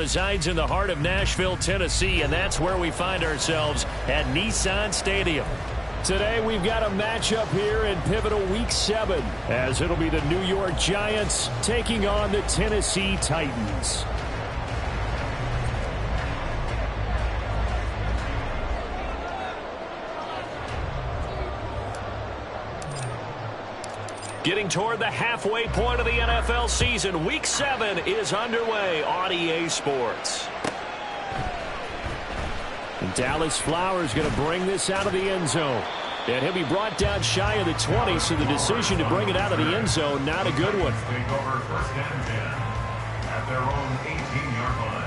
resides in the heart of Nashville, Tennessee, and that's where we find ourselves at Nissan Stadium. Today we've got a matchup here in pivotal Week 7, as it'll be the New York Giants taking on the Tennessee Titans. Getting toward the halfway point of the NFL season, Week 7 is underway on EA Sports. And Dallas Flowers going to bring this out of the end zone. And he'll be brought down shy of the 20, so the decision to bring it out of the end zone, not a good one. Take over first and 10 at their own 18-yard line.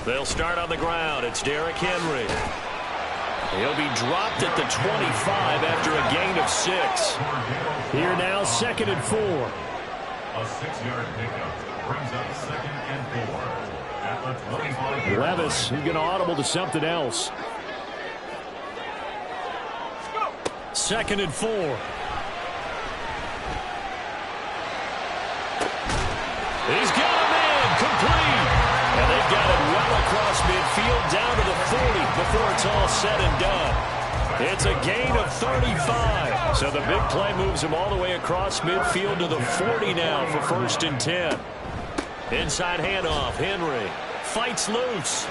They'll start on the ground. It's Derrick Henry. He'll be dropped at the 25 after a gain of 6. Here now, 2nd and 4. A 6-yard pickup brings up 2nd and 4 at the 25. Levis, he's going to audible to something else. 2nd and 4. He's got a man complete. And they've got it well across midfield down to the 40 before it's all said and done. It's a gain of 35. So the big play moves him all the way across midfield to the 40 now for 1st and 10. Inside handoff. Henry fights loose.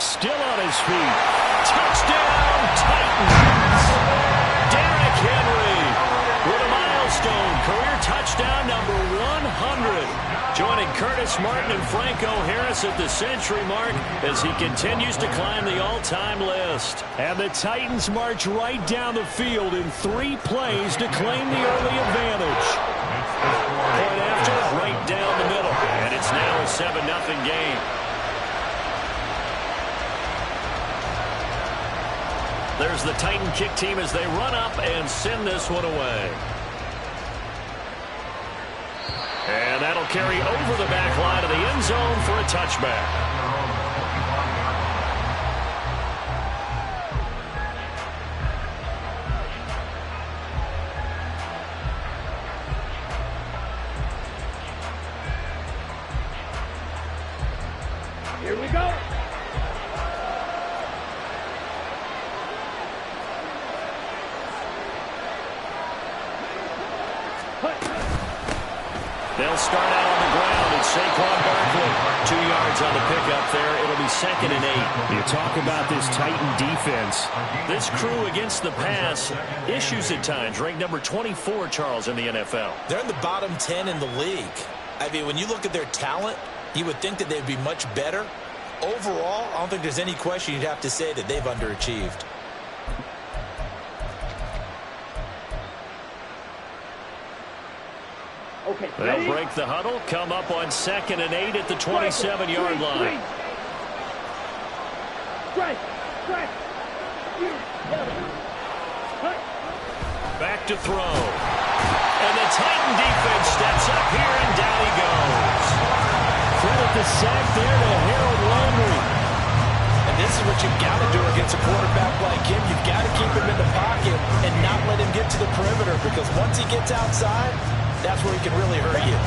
Still on his feet. Touchdown Titans. Derrick Henry with a milestone career touchdown number 100. Joining Curtis Martin and Franco Harris at the century mark as he continues to climb the all-time list. And the Titans march right down the field in 3 plays to claim the early advantage. Point after, right down the middle. And it's now a 7-0 game. There's the Titan kick team as they run up and send this one away. And that'll carry over the back line of the end zone for a touchback. Here we go. They'll start out on the ground, and Saquon Barkley, 2 yards on the pickup there. It'll be 2nd and 8. You talk about this Titan defense. This crew against the pass, issues at times. Ranked number 24, Charles, in the NFL. They're in the bottom 10 in the league. I mean, when you look at their talent, you would think that they'd be much better. Overall, I don't think there's any question you'd have to say that they've underachieved. Okay, they'll break the huddle, come up on 2nd and 8 at the 27-yard line. Back to throw. And the Titan defense steps up here, and down he goes. Credit the sack there to Harold Landry. And this is what you've got to do against a quarterback like him. You've got to keep him in the pocket and not let him get to the perimeter, because once he gets outside, that's where he can really hurt you.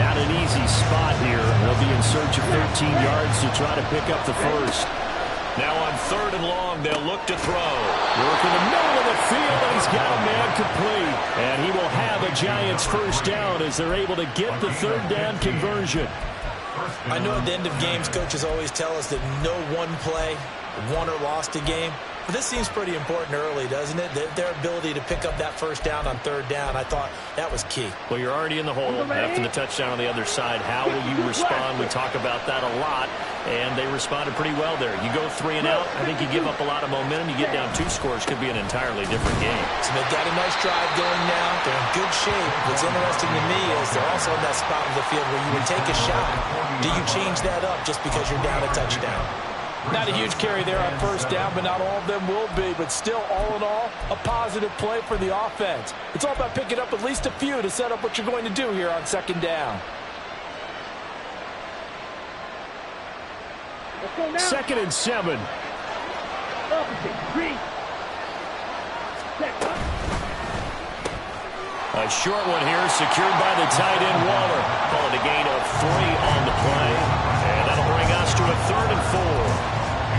Not an easy spot here. They'll be in search of 13 yards to try to pick up the first. Now on 3rd and long, they'll look to throw. Work in the middle of the field, and he's got a man complete. And he will have a Giants first down as they're able to get the 3rd down conversion. I know at the end of games, coaches always tell us that no one play won or lost a game. But this seems pretty important early, doesn't it? Their ability to pick up that first down on 3rd down, I thought that was key. Well, you're already in the hole after the touchdown on the other side. How will you respond? We talk about that a lot, and they responded pretty well there. You go 3 and out, I think you give up a lot of momentum. You get down 2 scores, could be an entirely different game. So they've got a nice drive going now. They're in good shape. What's interesting to me is they're also in that spot of the field where you would take a shot. Do you change that up just because you're down a touchdown? Not a huge carry there on first down, but not all of them will be. But still, all in all, a positive play for the offense. It's all about picking up at least a few to set up what you're going to do here on second down. Let's go now. 2nd and 7. Opposite. 3. Set. A short one here, secured by the tight end Waller. Calling a gain of 3 on the play. And that'll bring us to a 3rd and 4.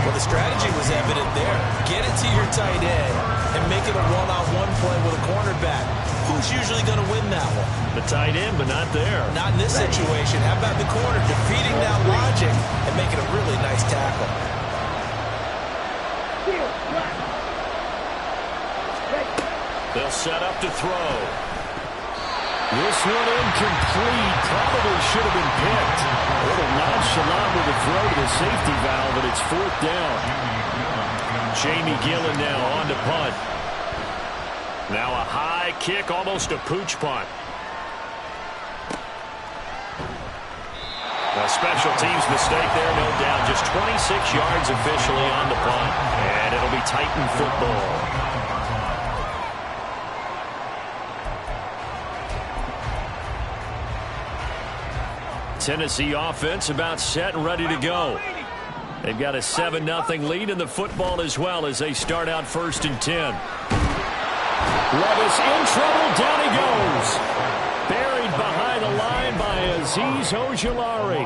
Well, the strategy was evident there. Get it to your tight end and make it a one-on-one play with a cornerback. Who's usually going to win that one? The tight end, but not there. Not in this situation. How about the corner defeating that logic and making a really nice tackle? They'll set up to throw. This one incomplete. Probably should have been picked. A little nonchalant with the throw to the safety valve, but it's 4th down. Jamie Gillen now on to punt. Now a high kick, almost a pooch punt. A special teams mistake there, no doubt. Just 26 yards officially on the punt. And it'll be Titan football. Tennessee offense about set and ready to go. They've got a 7-0 lead in the football as well as they start out 1st and 10. Levis in trouble. Down he goes. Buried behind the line by Azeez Ojulari.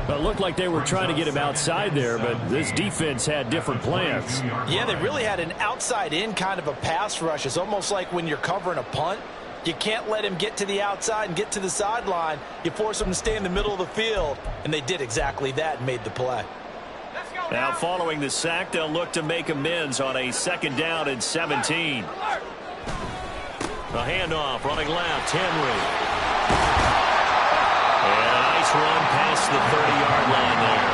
But it looked like they were trying to get him outside there, but this defense had different plans. Yeah, they really had an outside-in kind of a pass rush. It's almost like when you're covering a punt. You can't let him get to the outside and get to the sideline. You force him to stay in the middle of the field, and they did exactly that and made the play. Now following the sack, they'll look to make amends on a 2nd down and 17. A handoff, running left, Henry. And a nice run past the 30-yard line there.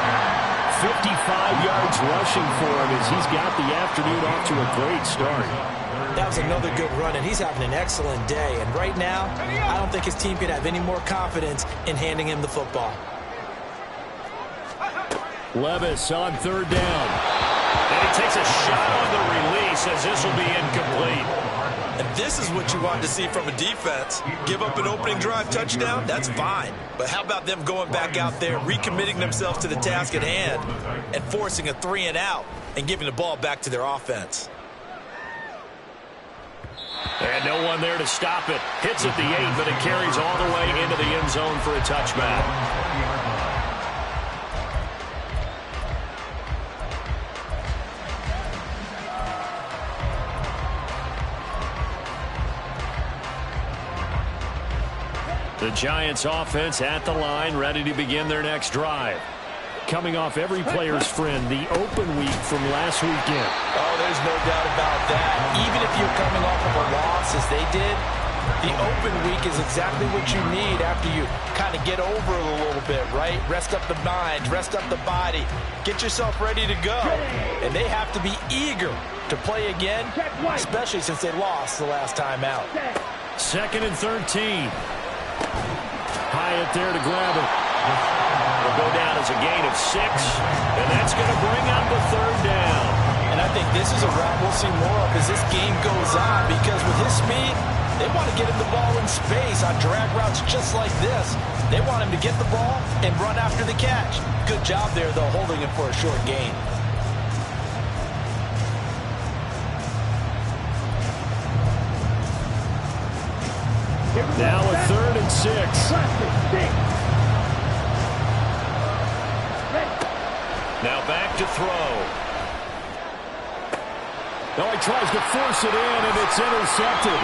55 yards rushing for him as he's got the afternoon off to a great start. That was another good run, and he's having an excellent day. And right now, I don't think his team could have any more confidence in handing him the football. Levis on 3rd down. And he takes a shot on the release as this will be incomplete. And this is what you want to see from a defense. Give up an opening drive touchdown, that's fine. But how about them going back out there, recommitting themselves to the task at hand, and forcing a 3-and-out and giving the ball back to their offense? And no one there to stop it. Hits at the 8, but it carries all the way into the end zone for a touchback. The Giants offense at the line, ready to begin their next drive. Coming off every player's friend, the open week from last weekend. Oh, there's no doubt about that. Even if you're coming off of a loss as they did, the open week is exactly what you need after you kind of get over it a little bit, right? Rest up the mind, rest up the body, get yourself ready to go. And they have to be eager to play again, especially since they lost the last time out. 2nd and 13. Hyatt there to grab it. Will go down as a gain of 6, and that's going to bring up the 3rd down. And I think this is a route we'll see more of as this game goes on, because with his speed, they want to get him the ball in space on drag routes just like this. They want him to get the ball and run after the catch. Good job there, though, holding him for a short gain. Now a 3rd and 6. Now back to throw. Now he tries to force it in, and it's intercepted.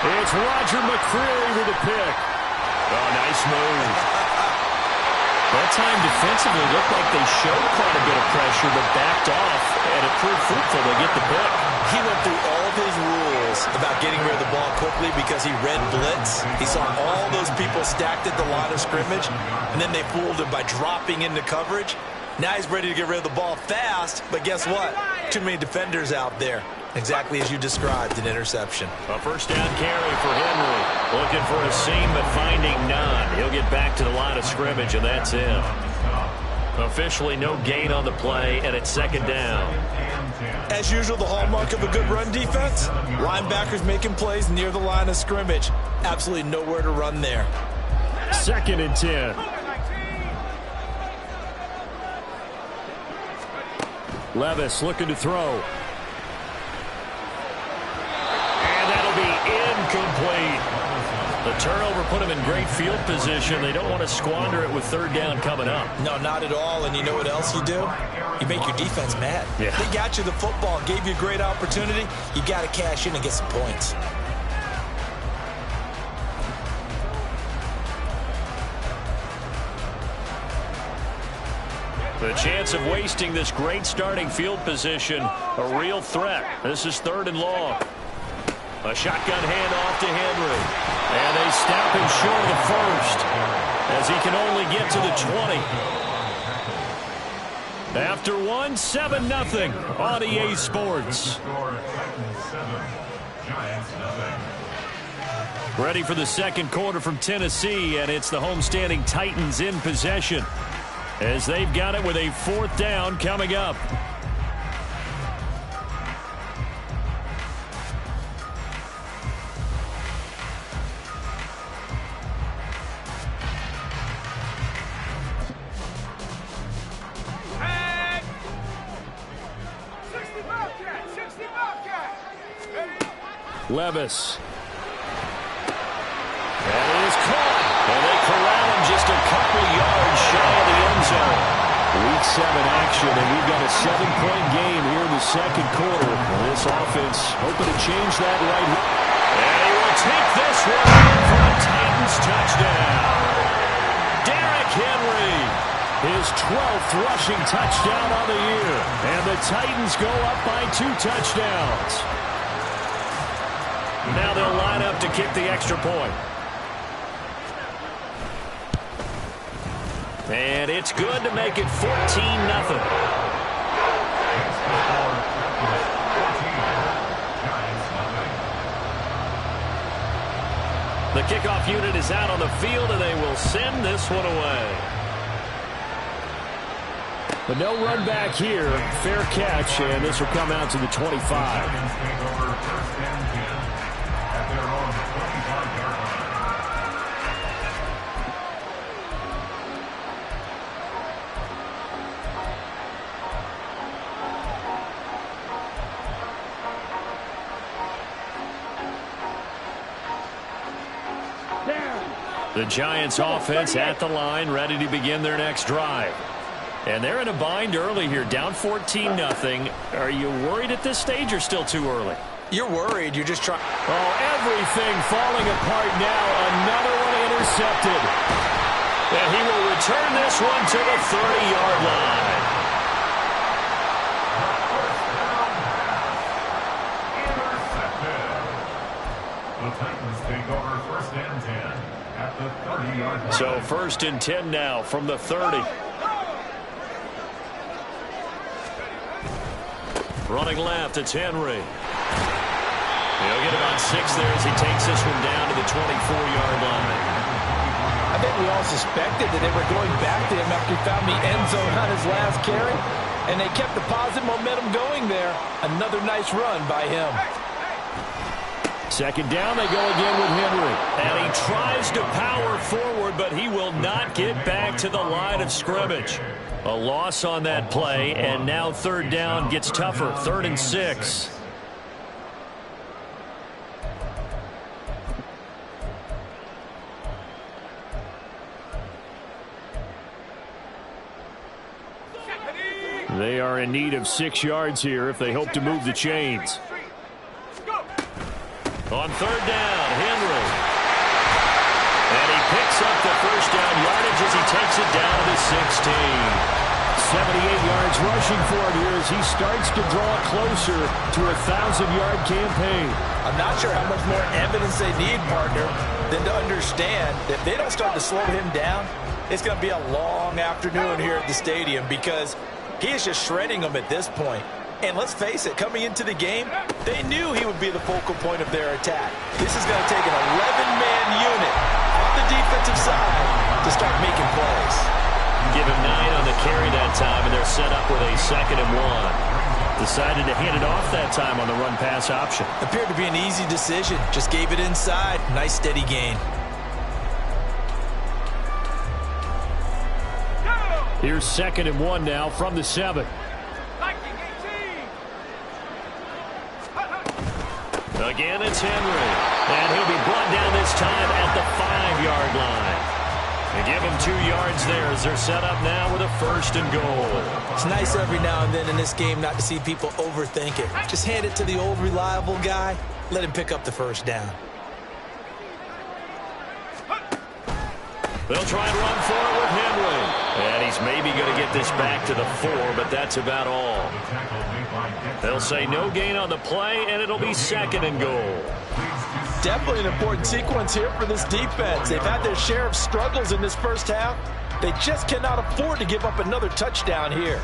It's Roger McCreary with a pick. Oh, nice move. That time defensively looked like they showed quite a bit of pressure, but backed off, and it proved fruitful. They get the pick. He went through all of his rules about getting rid of the ball quickly because he read blitz. He saw all those people stacked at the line of scrimmage, and then they fooled him by dropping into coverage. Now he's ready to get rid of the ball fast, but guess what? Too many defenders out there. Exactly as you described, an interception. A 1st down carry for Henry. Looking for a seam, but finding none. He'll get back to the line of scrimmage, and that's it. Officially no gain on the play, and it's second down. As usual, the hallmark of a good run defense, linebackers making plays near the line of scrimmage. Absolutely nowhere to run there. Second and 10. Levis looking to throw. And that'll be incomplete. The turnover put them in great field position. They don't want to squander it with third down coming up. No, not at all. And you know what else you do? You make your defense mad. Yeah. They got you the football, gave you a great opportunity. You got to cash in and get some points. The chance of wasting this great starting field position, a real threat. This is third and long. A shotgun handoff to Henry. And they stop him short of the first as he can only get to the 20. After 7-0 on EA Sports. Ready for the second quarter from Tennessee, and it's the homestanding Titans in possession as they've got it with a fourth down coming up. Levis. And it is caught. And they corral him just a couple yards shy of the end zone. Week 7 action, and we've got a 7-point game here in the second quarter. This offense hoping to change that right here. And he will take this one for a Titans touchdown. Derrick Henry, his 12th rushing touchdown on the year. And the Titans go up by 2 touchdowns. Now they'll line up to kick the extra point. And it's good to make it 14-0. The kickoff unit is out on the field, and they will send this one away. But no run back here. Fair catch, and this will come out to the 25. The Giants offense at the line, ready to begin their next drive. And they're in a bind early here, down 14-0. Are you worried at this stage or still too early? You're worried. You're just trying. Oh, everything falling apart now. Another one intercepted. And he will return this one to the 30-yard line. The Titans take over first and 10 at the 30-yard line. So first and 10 now from the 30. Running left, it's Henry. He'll get about 6 there as he takes this one down to the 24-yard line. I think we all suspected that they were going back to him after he found the end zone on his last carry, and they kept the positive momentum going there. Another nice run by him. Second down, they go again with Henry. And he tries to power forward, but he will not get back to the line of scrimmage. A loss on that play, and now third down gets tougher. 3rd and 6. They are in need of 6 yards here if they hope to move the chains. On third down, Henry. And he picks up the first down yardage as he takes it down to the 16. 78 yards rushing for him here as he starts to draw closer to a 1,000-yard campaign. I'm not sure how much more evidence they need, partner, than to understand that if they don't start to slow him down, it's going to be a long afternoon here at the stadium because he is just shredding them at this point. And let's face it, coming into the game, they knew he would be the focal point of their attack. This is going to take an 11-man unit on the defensive side to start making plays. didn't give him 9 on the carry that time, and they're set up with a 2nd and 1. Decided to hand it off that time on the run-pass option. Appeared to be an easy decision. Just gave it inside. Nice steady gain. Here's 2nd and 1 now from the 7. Again, it's Henry. And he'll be brought down this time at the 5-yard line. They give him 2 yards there as they're set up now with a 1st and goal. It's nice every now and then in this game not to see people overthink it. Just hand it to the old reliable guy. Let him pick up the 1st down. They'll try and run for it with Henry. And he's maybe going to get this back to the 4, but that's about all. They'll say no gain on the play, and it'll be 2nd and goal. Definitely an important sequence here for this defense. They've had their share of struggles in this first half. They just cannot afford to give up another touchdown here.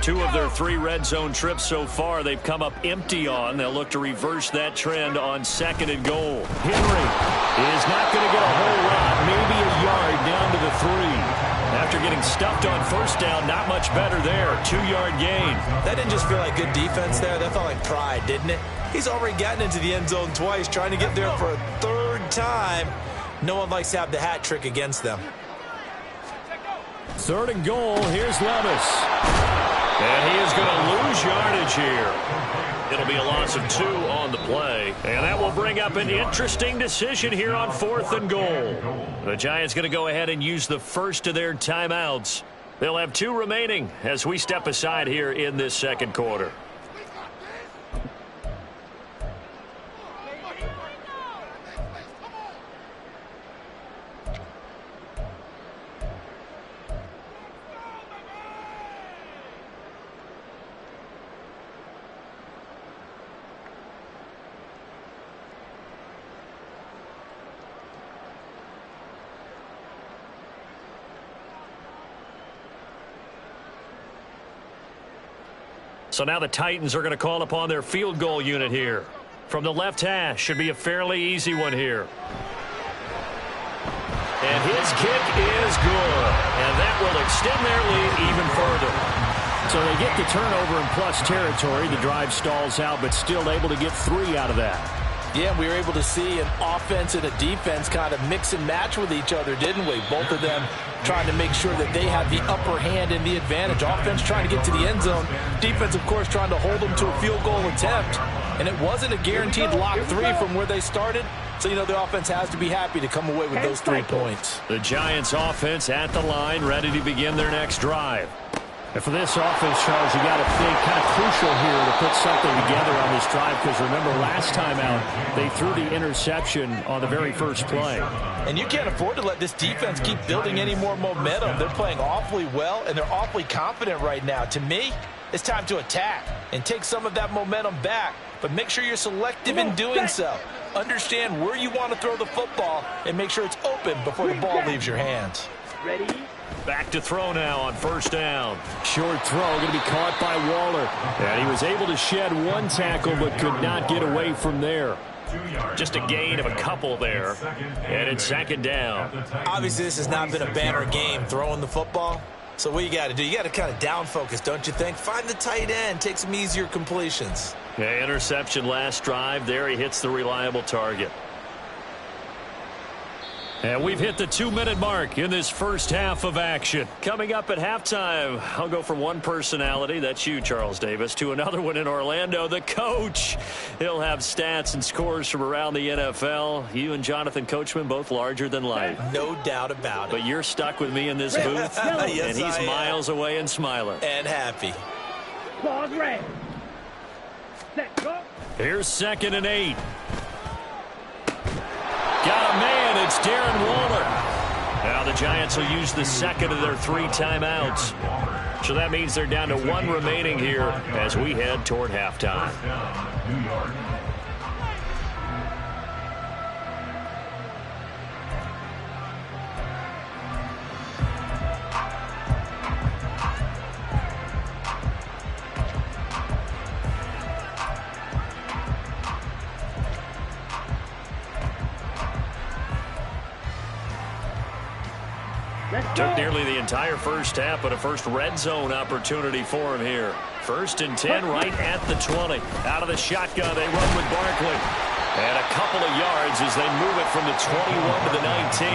Two of their 3 red zone trips so far they've come up empty on. They'll look to reverse that trend on 2nd and goal. Henry is not going to get a whole lot, maybe a yard down to the 3. After getting stuffed on 1st down, not much better there. 2-yard gain. That didn't just feel like good defense there. That felt like pride, didn't it? He's already gotten into the end zone twice, trying to get there for a 3rd time. No one likes to have the hat trick against them. 3rd and goal. Here's Levis. And he is going to lose yardage here. It'll be a loss of 2 on the play. And that will bring up an interesting decision here on 4th and goal. The Giants going to go ahead and use the first of their timeouts. They'll have 2 remaining as we step aside here in this 2nd quarter. So now the Titans are going to call upon their field goal unit here. From the left hash, should be a fairly easy one here. And his kick is good. And that will extend their lead even further. So they get the turnover in plus territory. The drive stalls out, but still able to get 3 out of that. Yeah, we were able to see an offense and a defense kind of mix and match with each other, didn't we? Both of them trying to make sure that they have the upper hand and the advantage. Offense trying to get to the end zone. Defense, of course, trying to hold them to a field goal attempt. And it wasn't a guaranteed lock 3 from where they started. So, you know, the offense has to be happy to come away with those 3 points. The Giants offense at the line, ready to begin their next drive. And for this offense, Charles, you got to think kind of crucial here to put something together on this drive, because remember last time out they threw the interception on the very first play. And you can't afford to let this defense keep building any more momentum. They're playing awfully well, and they're awfully confident right now. To me, it's time to attack and take some of that momentum back, but make sure you're selective in doing so. Understand where you want to throw the football and make sure it's open before the ball leaves your hands. Ready? Back to throw now on 1st down. Short throw going to be caught by Waller. And he was able to shed 1 tackle but could not get away from there. Just a gain of a couple there. And it's 2nd down. Obviously, this has not been a banner game throwing the football. So what you got to do, you got to kind of down focus, don't you think? Find the tight end, take some easier completions. Yeah, interception last drive. There he hits the reliable target. And we've hit the 2-minute mark in this first half of action. Coming up at halftime, I'll go from one personality, that's you, Charles Davis, to another one in Orlando, the coach. He'll have stats and scores from around the NFL. You and Jonathan Coachman, both larger than life. No doubt about it. But you're stuck with me in this booth, Yes, and he's miles away and smiling. And happy. Pause, red. Set, go. Here's 2nd and 8. Got a man, it's Darren Waller. Now the Giants will use the 2nd of their 3 timeouts. So that means they're down to 1 remaining here as we head toward halftime. Took nearly the entire first half, but a first red zone opportunity for him here. 1st and 10 right at the 20. Out of the shotgun, they run with Barkley. And a couple of yards as they move it from the 21 to the 19.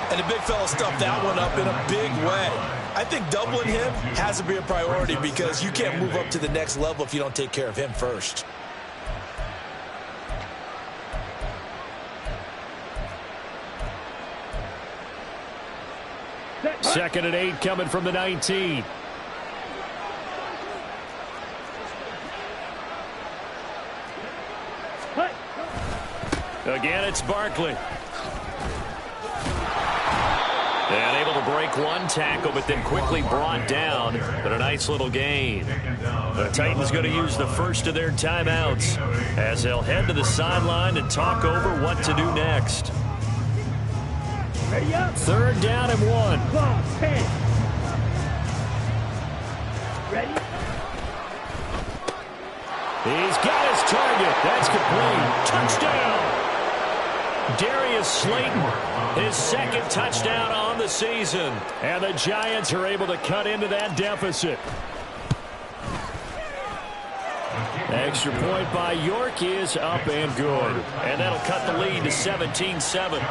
And the big fella stuffed that one up in a big way. I think doubling him has to be a priority because you can't move up to the next level if you don't take care of him first. Second and 8 coming from the 19. Again, it's Barkley. And able to break one tackle, but then quickly brought down. But a nice little gain. The Titans going to use the first of their timeouts as they'll head to the sideline and talk over what to do next. Ready up. 3rd down and 1. Ball, 10. Ready? He's got his target. That's complete. Touchdown. Darius Slayton, his 2nd touchdown on the season. And the Giants are able to cut into that deficit. Extra point by York is up and good. And that'll cut the lead to 17-7.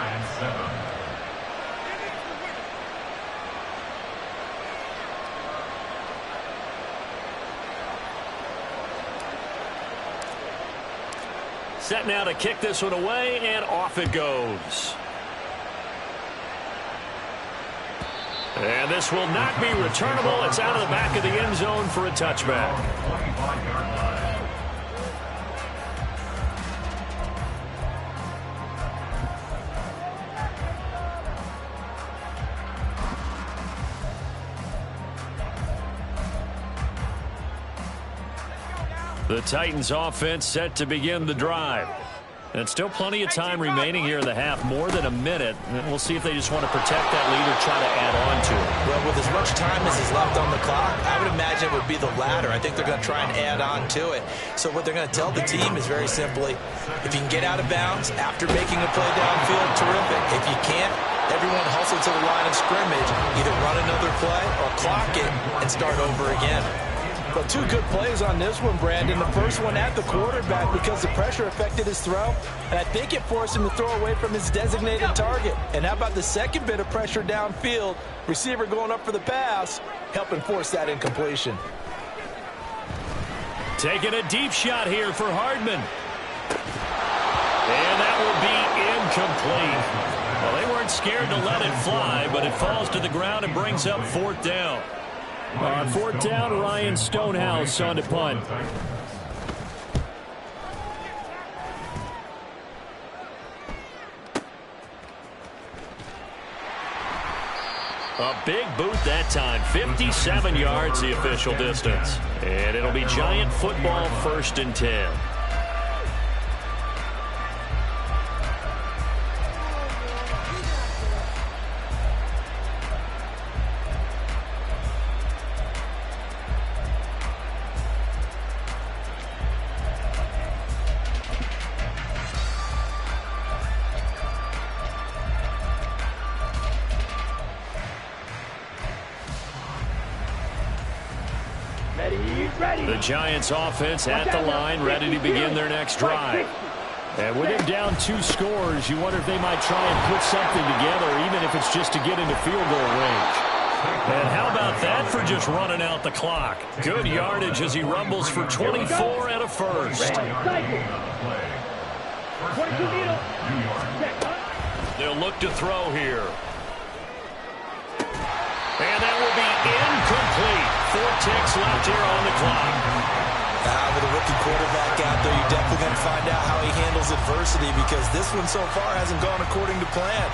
Set now to kick this one away, and off it goes. And this will not be returnable. It's out of the back of the end zone for a touchback. The Titans offense set to begin the drive. And still plenty of time remaining here in the half, more than a minute. And we'll see if they just want to protect that lead or try to add on to it. Well, with as much time as is left on the clock, I would imagine it would be the latter. I think they're going to try and add on to it. So what they're going to tell the team is very simply, if you can get out of bounds after making a play downfield, terrific. If you can't, everyone hustle to the line of scrimmage, either run another play or clock it and start over again. Well, 2 good plays on this one, Brandon. The first one at the quarterback because the pressure affected his throw, and I think it forced him to throw away from his designated target. And how about the second bit of pressure downfield? Receiver going up for the pass, helping force that incompletion. Taking a deep shot here for Hardman. And that will be incomplete. Well, they weren't scared to let it fly, but it falls to the ground and brings up 4th down. On 4th down, Ryan Stonehouse on to punt. A big boot that time. 57 yards the official distance. And it'll be Giant football 1st and 10. The Giants offense at the line, ready to begin their next drive. And with them down 2 scores, you wonder if they might try and put something together, even if it's just to get into field goal range. And how about that for just running out the clock? Good yardage as he rumbles for 24 and a first. They'll look to throw here. And that will be incomplete. 4 ticks left here on the clock. With a rookie quarterback out there, you're definitely going to find out how he handles adversity because this one so far hasn't gone according to plan.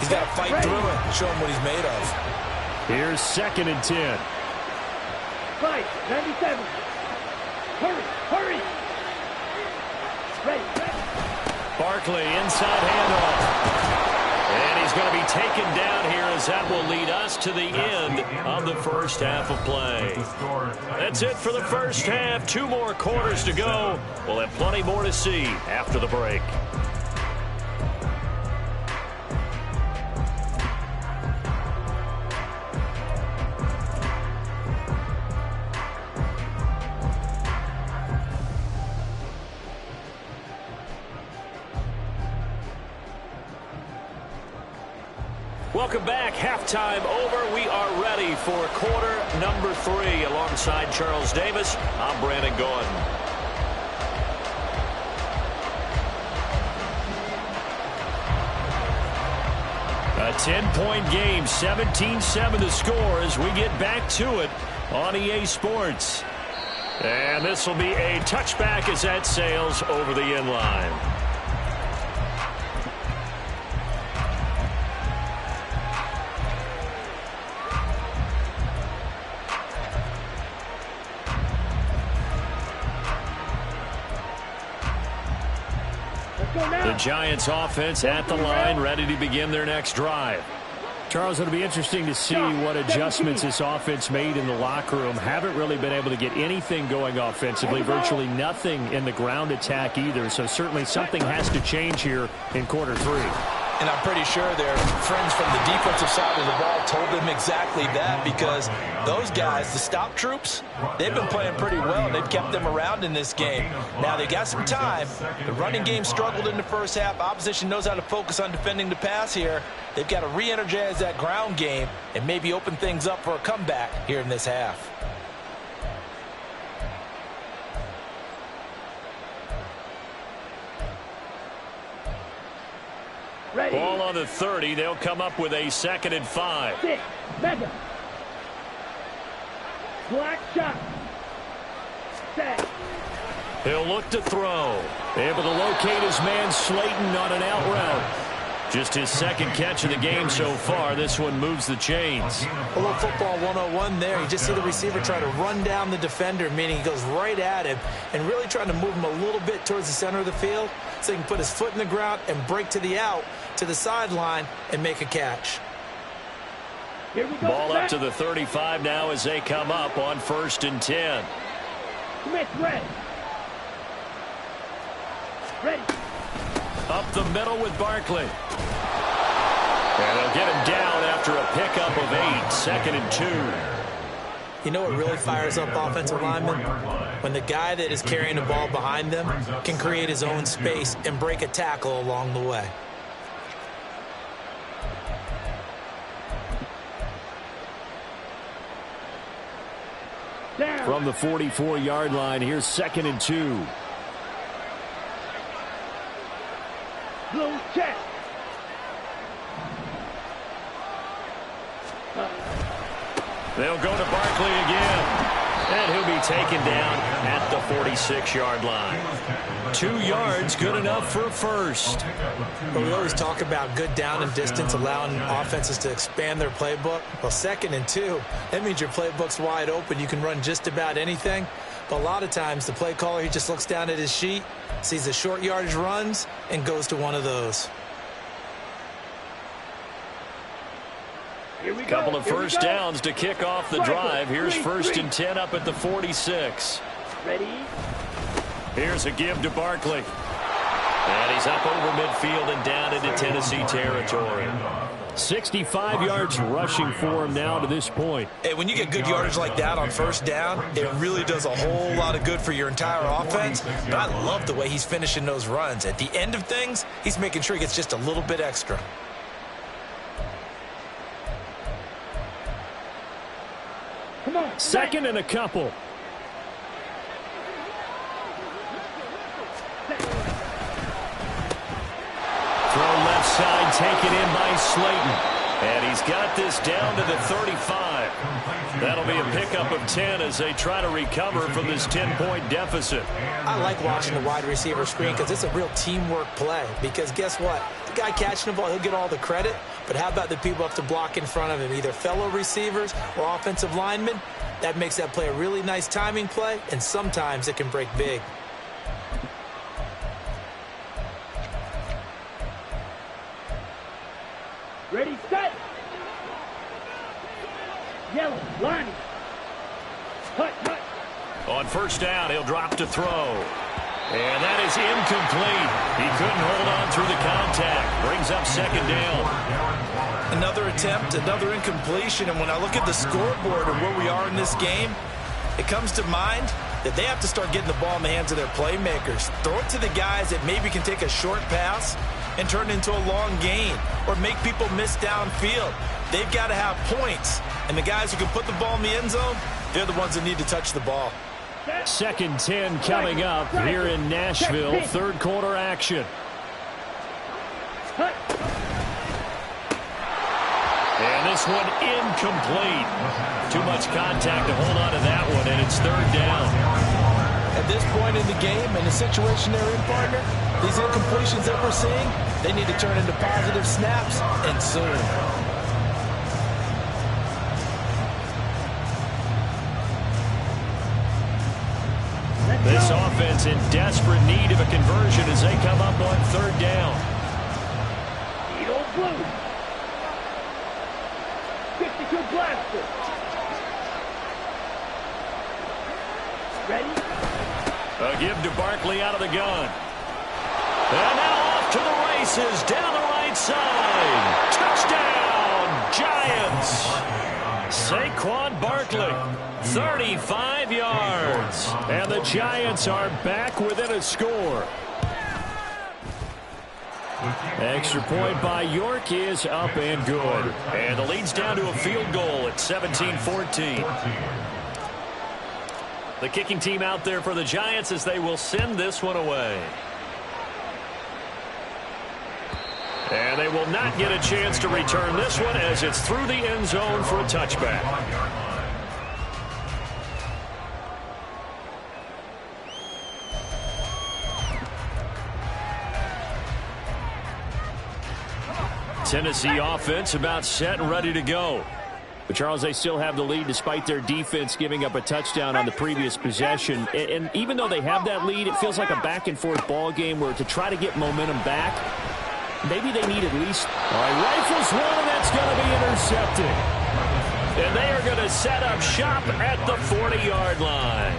He's got to fight through it and show him what he's made of. Here's 2nd and 10. 97. Hurry, hurry. Ready. Barkley, inside handoff. And he's going to be taken down here as that will lead us to the end of the first half of play. That's it for the first half. 2 more quarters to go. We'll have plenty more to see after the break. Welcome back. Halftime over. We are ready for quarter number 3. Alongside Charles Davis, I'm Brandon Gordon. A 10-point game, 17-7 the score as we get back to it on EA Sports. And this will be a touchback as that sails over the end line. The Giants offense at the line, ready to begin their next drive. Charles, it'll be interesting to see what adjustments this offense made in the locker room. Haven't really been able to get anything going offensively, virtually nothing in the ground attack either. So certainly something has to change here in quarter 3. And I'm pretty sure their friends from the defensive side of the ball told them exactly that, because those guys, the stop troops, they've been playing pretty well. They've kept them around in this game. Now they got some time. The running game struggled in the first half. Opposition knows how to focus on defending the pass here. They've got to re-energize that ground game and maybe open things up for a comeback here in this half. Ready. Ball on the 30. They'll come up with a 2nd and 5. 6. Mega. Black shot. Set. He'll look to throw. Able to locate his man Slayton on an out route. Just his 2nd catch of the game so far. This one moves the chains. A little football 101 there. You just see the receiver try to run down the defender, meaning he goes right at him and really trying to move him a little bit towards the center of the field so he can put his foot in the ground and break to the out, to the sideline, and make a catch. Here we go. Ball up to the 35 now as they come up on 1st and 10. Smith ready. Ready. Up the middle with Barkley. And they'll get him down after a pickup of 8. 2nd and 2. You know what really fires up offensive linemen? When the guy that is carrying the ball behind them can create his own space and break a tackle along the way. Down. From the 44-yard line, here's 2nd and 2. Blue check. They'll go to Barkley again. And he'll be taken down at the 46-yard line. 2 yards, good enough for a first. But we always talk about good down and distance, allowing offenses to expand their playbook. Well, 2nd and 2, that means your playbook's wide open. You can run just about anything. But a lot of times, the play caller, he just looks down at his sheet, sees the short yardage runs, and goes to one of those. Here we go. Couple of Here we first go. downs to kick off the drive. Here's 1st and 10 up at the 46. Ready. Here's a give to Barkley. And he's up over midfield and down into Tennessee territory. 65 yards rushing for him now to this point. Hey, when you get good yardage like that on 1st down, it really does a whole lot of good for your entire offense. But I love the way he's finishing those runs. At the end of things, he's making sure he gets just a little bit extra. Come on. 2nd and a couple. Throw left side, taken in by Slayton. And he's got this down to the 35. That'll be a pickup of 10 as they try to recover from this 10-point deficit. I like watching the wide receiver screen because it's a real teamwork play. Because guess what? The guy catching the ball, he'll get all the credit. But how about the people have to block in front of him, either fellow receivers or offensive linemen? That makes that play a really nice timing play, and sometimes it can break big. Ready, set. Yellow, line. Hut, hut. On 1st down, he'll drop to throw. And that is incomplete. He couldn't hold on through the contact. Brings up 2nd down. Another attempt, another incompletion, and when I look at the scoreboard and where we are in this game, it comes to mind that they have to start getting the ball in the hands of their playmakers. Throw it to the guys that maybe can take a short pass and turn it into a long gain or make people miss downfield. They've got to have points. And the guys who can put the ball in the end zone, they're the ones that need to touch the ball. 2nd and 10 coming up here in Nashville. Third quarter action. And this one incomplete. Too much contact to hold on to that one, and it's 3rd down. At this point in the game and the situation they're in, partner, these incompletions that we're seeing, they need to turn into positive snaps, and soon. This offense in desperate need of a conversion as they come up on 3rd down. Eagle blue. 52 blaster. Ready? A give to Barkley out of the gun. And now off to the races down the right side. Touchdown, Giants. Saquon Barkley, 35 yards. And the Giants are back within a score. Extra point by York is up and good. And the lead's down to a field goal at 17-14. The kicking team out there for the Giants as they will send this one away. And they will not get a chance to return this one as it's through the end zone for a touchback. Tennessee offense about set and ready to go. But, Charles, they still have the lead despite their defense giving up a touchdown on the previous possession. And even though they have that lead, it feels like a back-and-forth ball game where to try to get momentum back, maybe they need at least... All right, rifles one, and that's going to be intercepted. And they are going to set up shop at the 40-yard line.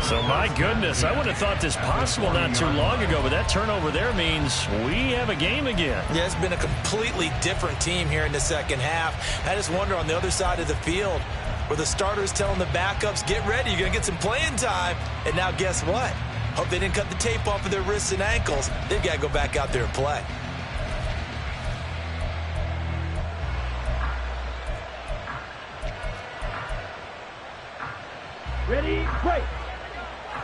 So, my goodness, I would have thought this possible not too long ago, but that turnover there means we have a game again. Yeah, it's been a completely different team here in the second half. I just wonder on the other side of the field where the starters telling the backups, get ready, you're going to get some playing time. And now guess what? Hope they didn't cut the tape off of their wrists and ankles. They've got to go back out there and play. Ready, break.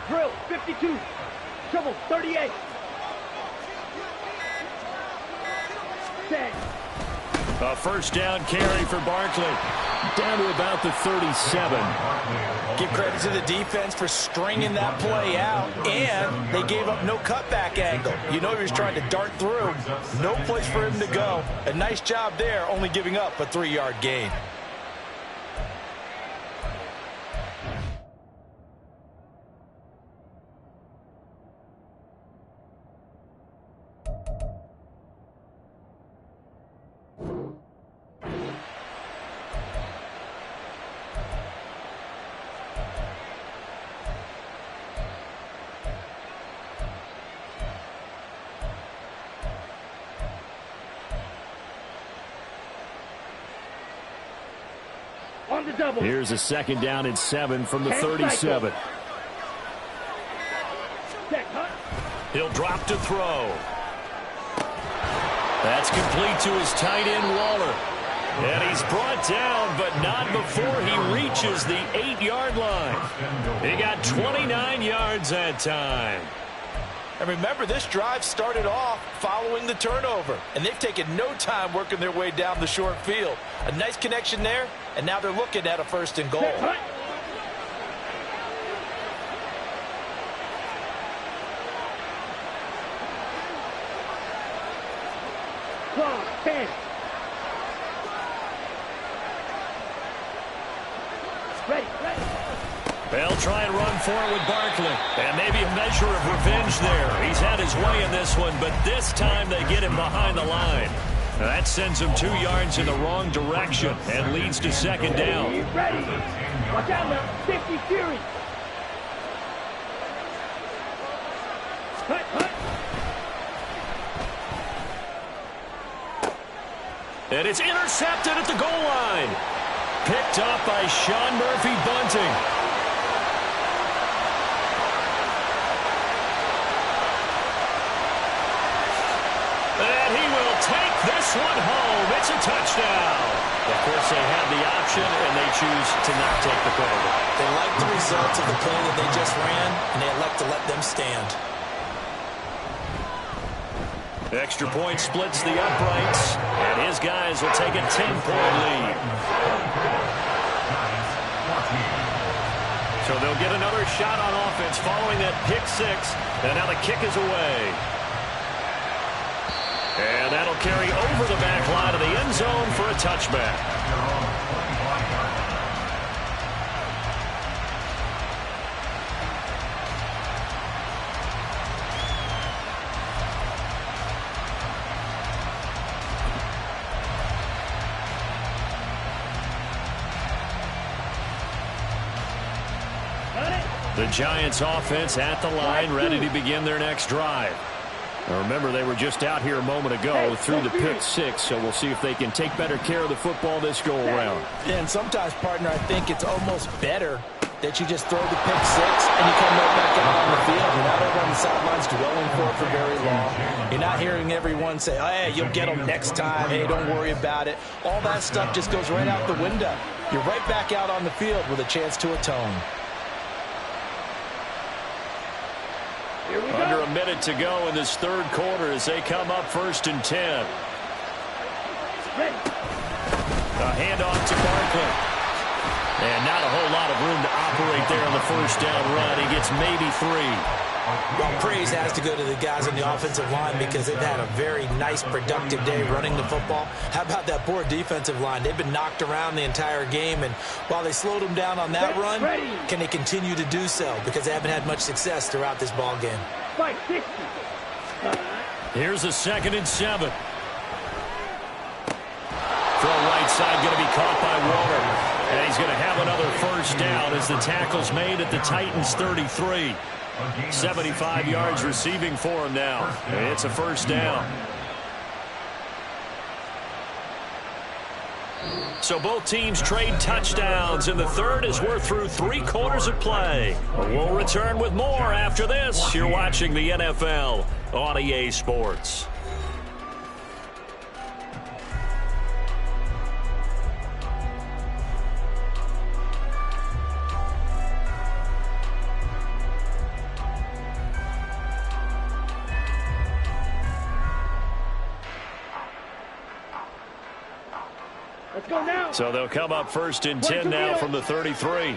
Drill, 52. Shovel, 38. Set. A first down carry for Barkley. Down to about the 37. Give credit to the defense for stringing that play out, and they gave up no cutback angle. You know he was trying to dart through. No place for him to go. A nice job there, only giving up a 3-yard gain. On the double. Here's a 2nd down and 7 from the 37. Set, hut. He'll drop to throw. That's complete to his tight end, Waller. And he's brought down, but not before he reaches the 8-yard line. He got 29 yards that time. And remember, this drive started off following the turnover, and they've taken no time working their way down the short field. A nice connection there, and now they're looking at a 1st and goal. Set, hut. Clock, 10. Ready, ready. They'll try and run for it with Barkley. And maybe a measure of revenge there. He's had his way in this one, but this time they get him behind the line. That sends him 2 yards in the wrong direction and leads to 2nd down. Ready. Watch out now. 50 Fury. Hut, hut. And it's intercepted at the goal line. Picked up by Sean Murphy-Bunting. This one home. It's a touchdown. Of course, they have the option, and they choose to not take the penalty. They like the results of the play that they just ran, and they elect to let them stand. Extra point splits the uprights, and his guys will take a 10-point lead. So they'll get another shot on offense following that pick six, and now the kick is away. And that'll carry over the back line of the end zone for a touchback. The Giants offense at the line, ready to begin their next drive. Now remember, they were just out here a moment ago through the pick six, so we'll see if they can take better care of the football this go-around. And sometimes, partner, I think it's almost better that you just throw the pick six and you come right back out on the field. You're not over on the sidelines dwelling for very long. You're not hearing everyone say, oh, hey, you'll get them next time. Hey, don't worry about it. All that stuff just goes right out the window. You're right back out on the field with a chance to atone. Under a minute to go in this third quarter as they come up 1st and 10. A handoff to Barkley. And not a whole lot of room to operate there on the first down run. He gets maybe 3. Well, praise has to go to the guys on the offensive line because they've had a very nice, productive day running the football. How about that poor defensive line? They've been knocked around the entire game, and while they slowed them down on that run, can they continue to do so? Because they haven't had much success throughout this ball game. Here's a 2nd and 7. Throw right side going to be caught by Waller. And he's going to have another first down as the tackle's made at the Titans' 33. 75 yards receiving for him now. It's a first down. So both teams trade touchdowns in the third as we're through 3 quarters of play. We'll return with more after this. You're watching the NFL on EA Sports. Let's go now. So they'll come up 1st and 10 now from the 33.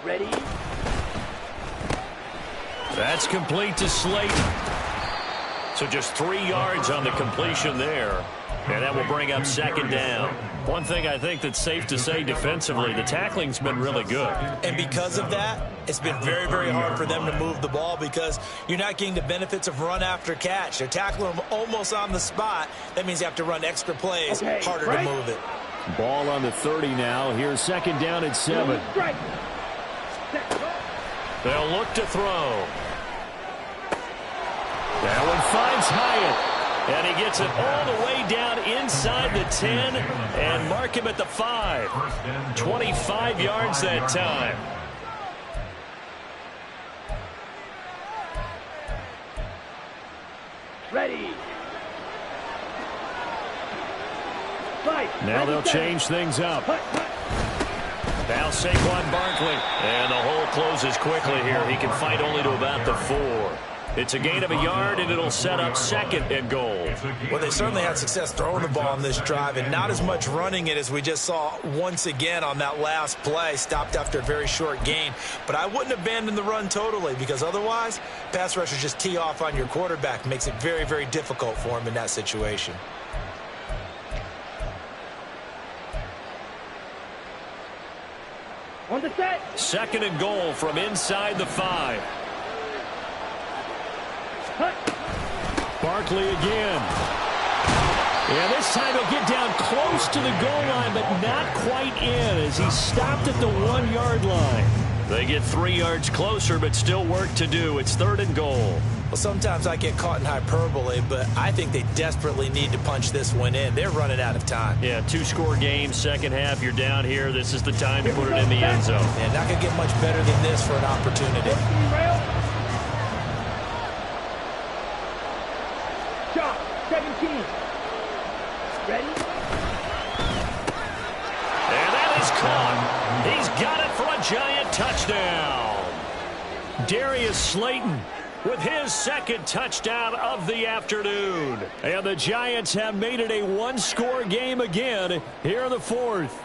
Ready? That's complete to Slayton. So just 3 yards on the completion there. And that will bring up 2nd down. One thing I think that's safe to say defensively, the tackling's been really good. And because of that, it's been very, very hard for them to move the ball because you're not getting the benefits of run after catch. They're tackling them almost on the spot. That means you have to run extra plays, harder to move it. Ball on the 30 now. Here's 2nd down at 7. They'll look to throw. That one finds Hyatt. And he gets it all the way down inside the 10 and mark him at the 5. 25 yards that time. Ready. Now they'll change things up. Now Saquon Barkley. And the hole closes quickly here. He can fight only to about the 4. It's a gain of a yard, and it'll set up 2nd and goal. Well, they certainly had success throwing the ball on this drive, and not as much running it as we just saw once again on that last play. Stopped after a very short gain. But I wouldn't abandon the run totally, because otherwise, pass rushers just tee off on your quarterback. Makes it very, very difficult for him in that situation. On the set. 2nd and goal from inside the 5. Barkley again. And this time he'll get down close to the goal line, but not quite in as he stopped at the 1-yard line. They get 3 yards closer, but still work to do. It's 3rd and goal. Well, sometimes I get caught in hyperbole, but I think they desperately need to punch this one in. They're running out of time. Yeah, 2-score game, second half. You're down here. This is the time to put it in the end zone. And not going to get much better than this for an opportunity. 17. Ready? And that is caught. He's got it for a Giant touchdown. Darius Slayton with his second touchdown of the afternoon. And the Giants have made it a one-score game again here in the fourth.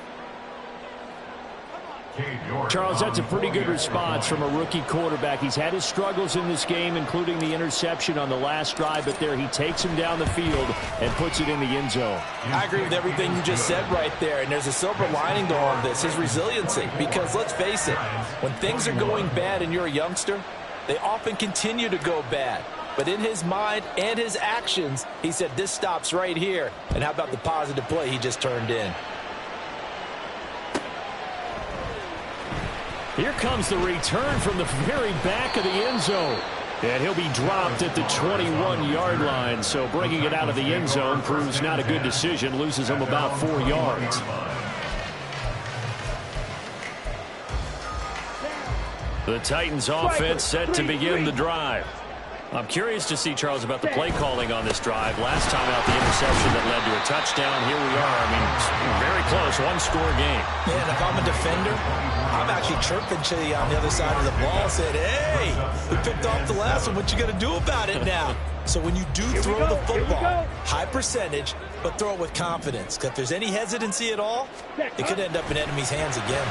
Charles, that's a pretty good response from a rookie quarterback. He's had his struggles in this game, including the interception on the last drive, but there he takes him down the field and puts it in the end zone. I agree with everything you just said right there, and there's a silver lining to all of this, his resiliency. Because let's face it, when things are going bad and you're a youngster, they often continue to go bad. But in his mind and his actions, he said, this stops right here. And how about the positive play he just turned in? Here comes the return from the very back of the end zone. And he'll be dropped at the 21-yard line. So bringing it out of the end zone proves not a good decision. Loses him about 4 yards. The Titans offense set to begin the drive. I'm curious to see, Charles, about the play calling on this drive. Last time out, the interception that led to a touchdown. Here we are. I mean, very close, one-score game. Yeah, and if I'm a defender, I'm actually chirping to you on the other side of the ball, saying, hey, we picked off the last one. What you going to do about it now? So when you do throw the football, high percentage, but throw it with confidence. Because if there's any hesitancy at all, it could end up in enemy's hands again.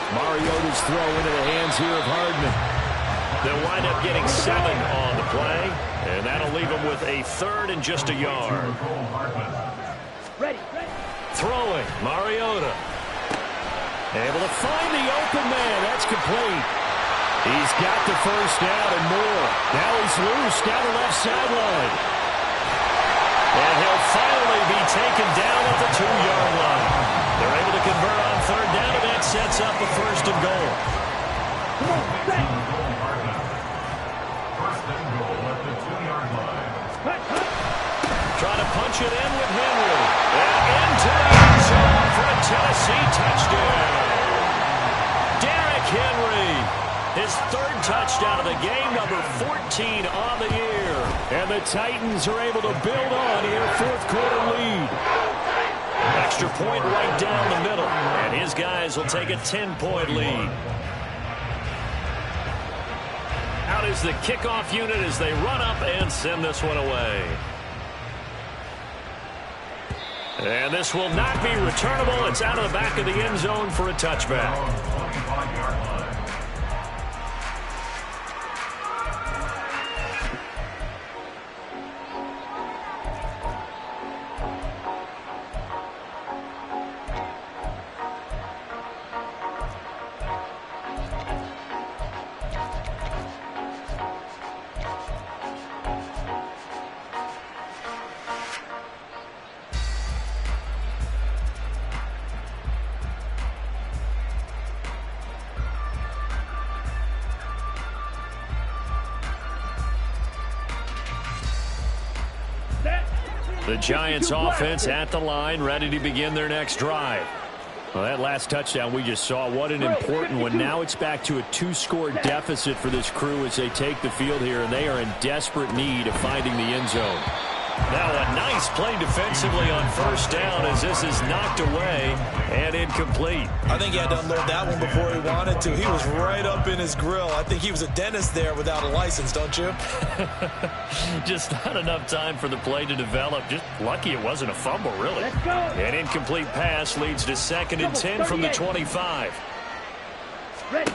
Mariota's throw into the hands here of Hardman. They'll wind up getting 7 on the play, and that'll leave them with a third and just a yard. Ready. Throwing, Mariota. Able to find the open man. That's complete. He's got the first down and more. Now he's loose down the left sideline. And he'll finally be taken down at the 2-yard line. They're able to convert on third down, and that sets up a first and goal. Come on, set. Trying to punch it in with Henry. And into the end zone for a Tennessee touchdown. Derrick Henry, his third touchdown of the game, number 14 on the year. And the Titans are able to build on to their fourth-quarter lead. Extra point right down the middle. And his guys will take a 10-point lead. Out is the kickoff unit as they run up and send this one away. And this will not be returnable. It's out of the back of the end zone for a touchback. The Giants offense at the line, ready to begin their next drive. Well, that last touchdown we just saw, what an important one. Now it's back to a 2-score deficit for this crew as they take the field here, and they are in desperate need of finding the end zone. Now a nice play defensively on first down as this is knocked away and incomplete. I think he had to unload that one before he wanted to. He was right up in his grill. I think he was a dentist there without a license, don't you? Just not enough time for the play to develop. Just lucky it wasn't a fumble, really. Let's go. An incomplete pass leads to 2nd and 10 from the 25. Ready.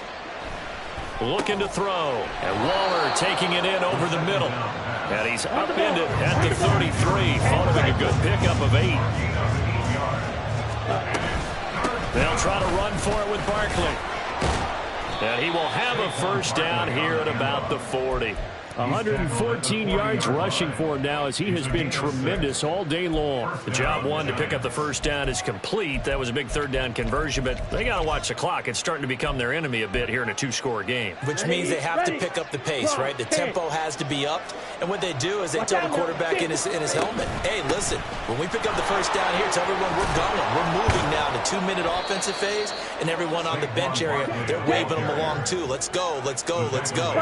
Looking to throw. And Waller taking it in over the middle. And he's upended at the 33, following a good pickup of 8. They'll try to run for it with Barkley. And he will have a first down here at about the 40. 114 yards rushing for him now as he has been tremendous all day long. The job one to pick up the first down is complete. That was a big third down conversion, but they got to watch the clock. It's starting to become their enemy a bit here in a 2-score game. Which means they have to pick up the pace, right? The tempo has to be upped. And what they do is they tell the quarterback in his helmet, hey, listen, when we pick up the first down here, tell everyone we're going. We're moving now to 2-minute offensive phase, and everyone on the bench area, they're waving them along too. Let's go, let's go, let's go.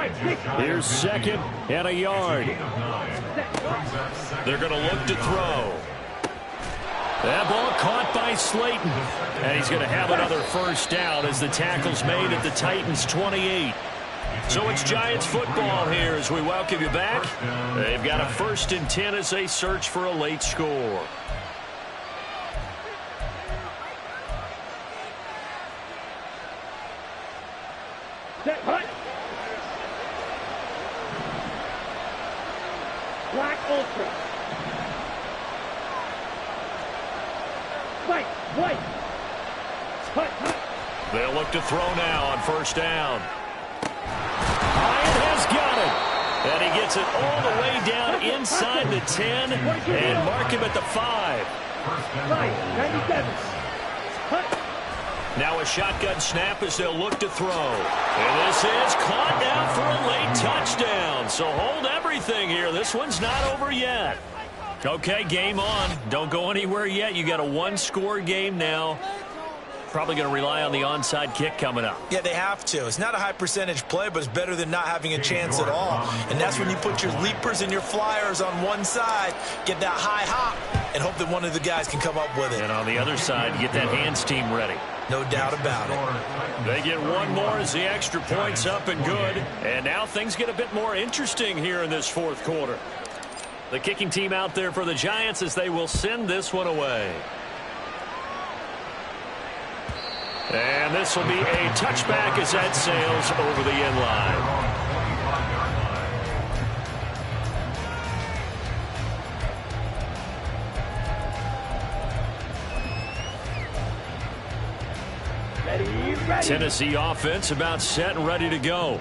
Here's 2nd and a yard. They're going to look to throw. That ball caught by Slayton. And he's going to have another first down as the tackle's made at the Titans' 28. So it's Giants football here as we welcome you back. They've got a 1st and 10 as they search for a late score. Set, hut. Black Ultra. White, white. Hut, hut. They'll look to throw now on 1st down. Hyatt has got it. And he gets it all the way down inside the 10 and mark him at the 5. 97. Hut. Now a shotgun snap as they'll look to throw. And this is caught now for a late touchdown. So hold everything here. This one's not over yet. Okay, game on. Don't go anywhere yet. You got a 1-score game now. Probably going to rely on the onside kick coming up. Yeah, they have to. It's not a high percentage play, but it's better than not having a chance at all. And that's when you put your leapers and your flyers on one side, get that high hop, and hope that one of the guys can come up with it. And on the other side, get that hands team ready. No doubt about it. They get one more as the extra point's up and good. And now things get a bit more interesting here in this 4th quarter. The kicking team out there for the Giants as they will send this one away. And this will be a touchback as that sails over the end line. Ready. Tennessee offense about set and ready to go.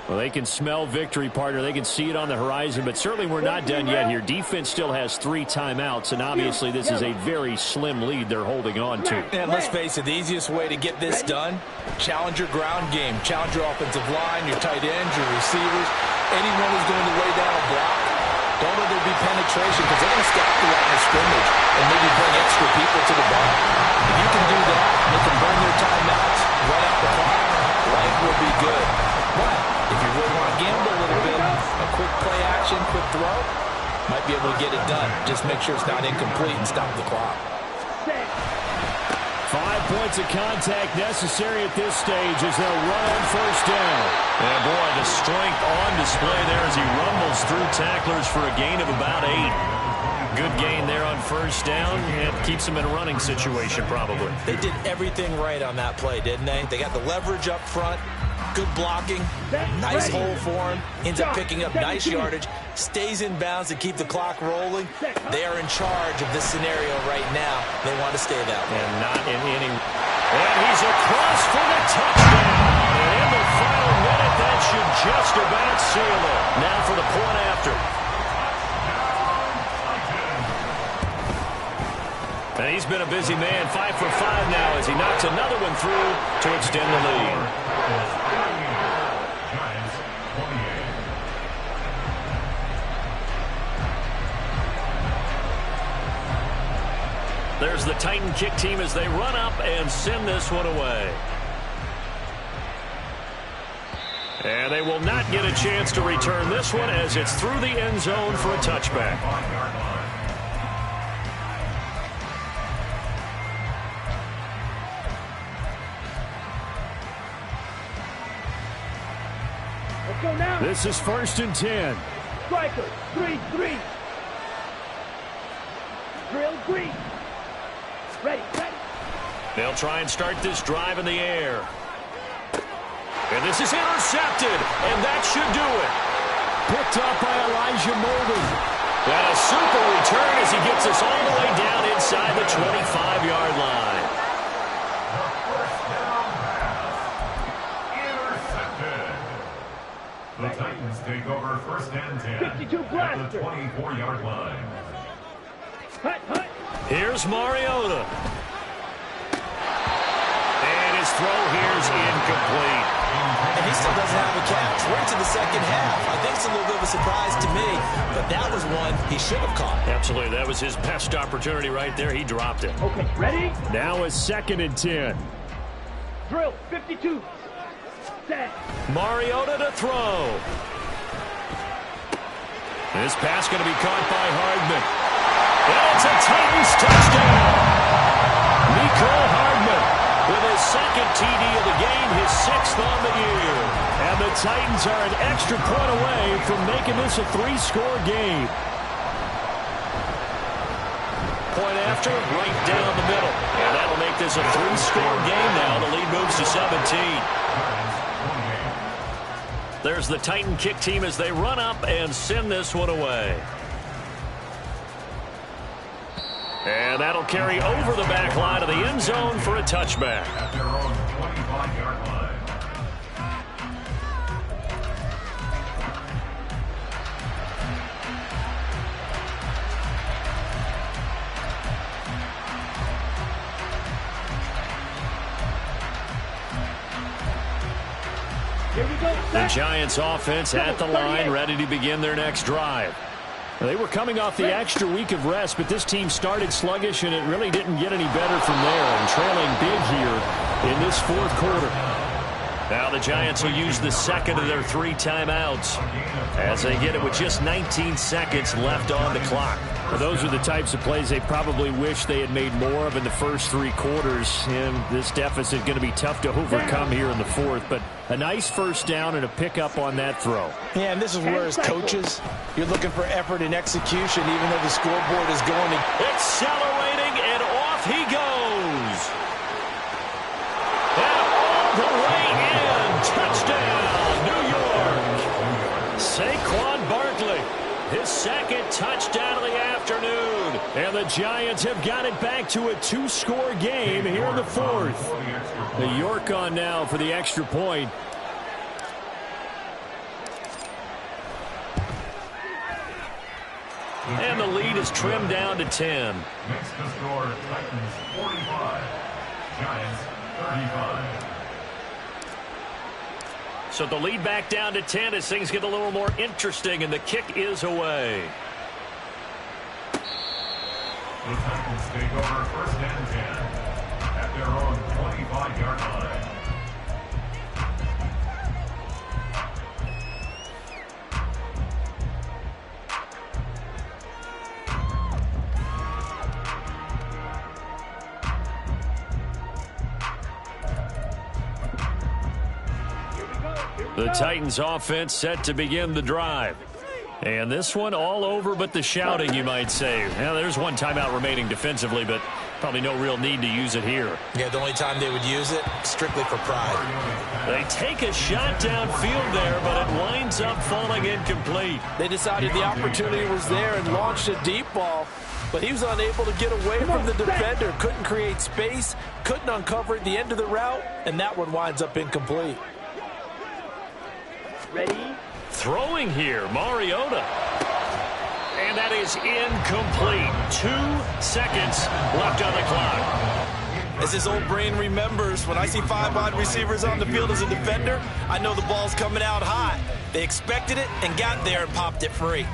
Well, they can smell victory, partner. They can see it on the horizon, but certainly we're not done yet here. Defense still has 3 timeouts, and obviously this is a very slim lead they're holding on to. And let's face it, the easiest way to get this done, challenge your ground game. Challenge your offensive line, your tight ends, your receivers, anyone who's going to lay down a block. Don't let there be penetration because they're going to stop the line of scrimmage and maybe bring extra people to the ball. If you can do that, they can burn their timeouts, run out the clock, life will be good. But if you really want to gamble a little bit, a quick play action, quick throw, might be able to get it done. Just make sure it's not incomplete and stop the clock. 5 points of contact necessary at this stage as they'll run on 1st down. And boy, the strength on display there as he rumbles through tacklers for a gain of about 8. Good gain there on 1st down. It keeps them in a running situation probably. They did everything right on that play, didn't they? They got the leverage up front. Good blocking, nice hole for him, ends up picking up nice yardage, stays in bounds to keep the clock rolling. They are in charge of this scenario right now. They want to stay that way. And not in any... And he's across for the touchdown. And in the final minute, that should just about seal it. Now for the point after. And he's been a busy man, 5 for 5 now as he knocks another one through to extend the lead. There's the Titan kick team as they run up and send this one away. And they will not get a chance to return this one as it's through the end zone for a touchback. Let's go now. This is 1st and 10. Striker, 3-3. Drill green. Ready, ready. They'll try and start this drive in the air. And this is intercepted, and that should do it. Picked up by Elijah Molden. And a super return as he gets us all the way down inside the 25-yard line. Intercepted. The Titans take over 1st and 10 52 at blaster. the 24-yard line. Hut, hut. Here's Mariota. And his throw here's incomplete. And he still doesn't have a catch. We're into the second half. I think it's a little bit of a surprise to me, but that was one he should have caught. Absolutely. That was his best opportunity right there. He dropped it. Okay, ready? Now is 2nd and 10. Drill, 52. Set. Mariota to throw. This pass going to be caught by Hardman. And it's a Titans touchdown. Mecole Hardman with his second TD of the game, his 6th on the year. And the Titans are an extra point away from making this a 3-score game. Point after, right down the middle. And that'll make this a 3-score game now. The lead moves to 17. There's the Titan kick team as they run up and send this one away. And that'll carry over the back line of the end zone for a touchback. At their own 25-yard line. Here we go. The Giants offense at the line, ready to begin their next drive. They were coming off the extra week of rest, but this team started sluggish, and it really didn't get any better from there, and trailing big here in this 4th quarter. Now the Giants will use the second of their 3 timeouts as they get it with just 19 seconds left on the clock. Well, those are the types of plays they probably wish they had made more of in the first 3 quarters, and this deficit going to be tough to overcome here in the 4th, but a nice first down and a pickup on that throw. Yeah, and this is where as coaches, you're looking for effort and execution, even though the scoreboard is going to... Accelerating, and off he goes. And all the way in. Touchdown, New York. Saquon Barkley, his 2nd touchdown of the afternoon. And the Giants have got it back to a 2-score game here in the 4th. The York on now for the extra point. And the lead is trimmed down to 10. Makes the score Titans 45, Giants 35. So the lead back down to 10 as things get a little more interesting, and the kick is away. The Titans take over 1st and 10 at their own 25-yard line. The Titans offense set to begin the drive. And this one all over but the shouting, you might say. Now, there's one timeout remaining defensively, but probably no real need to use it here. Yeah, the only time they would use it, strictly for pride. They take a shot downfield there, but it winds up falling incomplete. They decided the opportunity was there and launched a deep ball, but he was unable to get away from the defender. Couldn't create space, couldn't uncover at the end of the route, and that one winds up incomplete. Ready? Throwing here, Mariota. And that is incomplete. 2 seconds left on the clock. As his old brain remembers, when I see 5 wide receivers on the field as a defender, I know the ball's coming out hot. They expected it and got there and popped it free.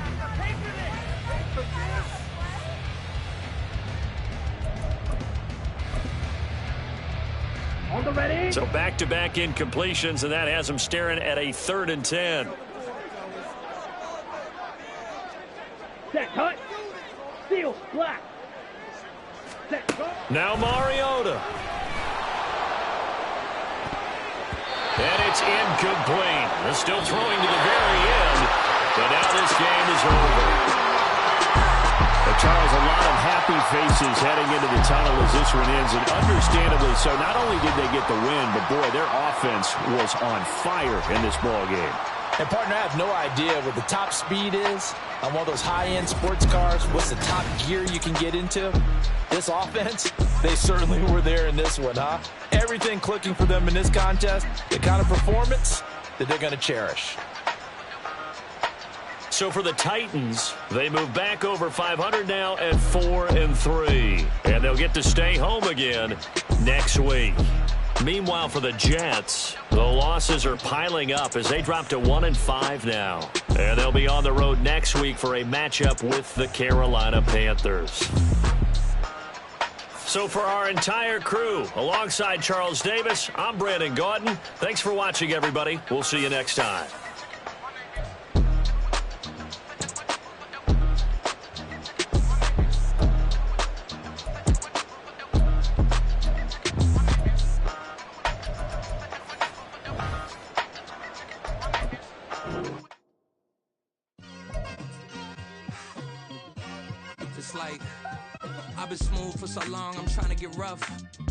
On the ready? So back-to-back incompletions, and that has them staring at a 3rd and 10. Set, cut. Seal, black. Set, cut. Now Mariota. And it's incomplete. They're still throwing to the very end, but now this game is over. Charles, a lot of happy faces heading into the tunnel as this one ends, and understandably so. Not only did they get the win, but boy, their offense was on fire in this ball game. And partner, I have no idea what the top speed is on one of those high-end sports cars. What's the top gear you can get into? This offense, they certainly were there in this one, huh? Everything clicking for them in this contest, the kind of performance that they're going to cherish. So for the Titans, they move back over 500 now at 4-3. And they'll get to stay home again next week. Meanwhile, for the Jets, the losses are piling up as they drop to 1-5 now. And they'll be on the road next week for a matchup with the Carolina Panthers. So for our entire crew, alongside Charles Davis, I'm Brandon Gaudin. Thanks for watching, everybody. We'll see you next time. for so long, I'm trying to get rough.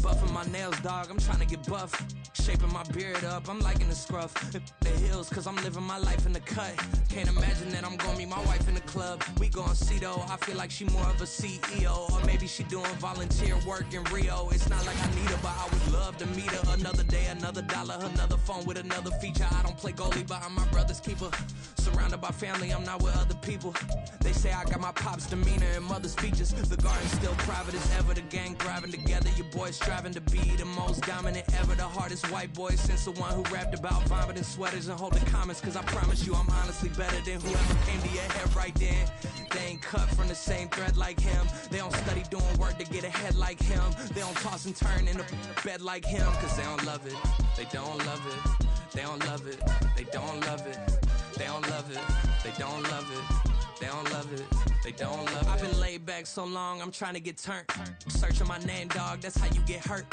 Buffing my nails, dog, I'm trying to get buff. Shaping my beard up, I'm liking the scruff. The hills, cause I'm living my life in the cut. Can't imagine that I'm gonna meet my wife in the club. We gon' see though, I feel like she more of a CEO. Or maybe she doing volunteer work in Rio. It's not like I need her, but I would love to meet her. Another day, another dollar, another phone with another feature. I don't play goalie, but I'm my brother's keeper. Surrounded by family, I'm not with other people. They say I got my pop's demeanor and mother's features. The garden's still private as ever. The gang thriving together. Your boy striving to be the most dominant ever. The hardest white boy since the one who rapped about vomiting sweaters and holding comments. Cause I promise you I'm honestly better than whoever came to your head right then. They ain't cut from the same thread like him. They don't study doing work to get ahead like him. They don't toss and turn in the bed like him. Cause they don't love it. They don't love it. They don't love it. They don't love it. They don't love it. They don't love it. They don't love it. They don't love it. I've been laid back so long, I'm trying to get turned. Searching my name, dog, that's how you get hurt.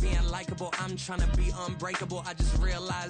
Being likable, I'm trying to be unbreakable. I just realized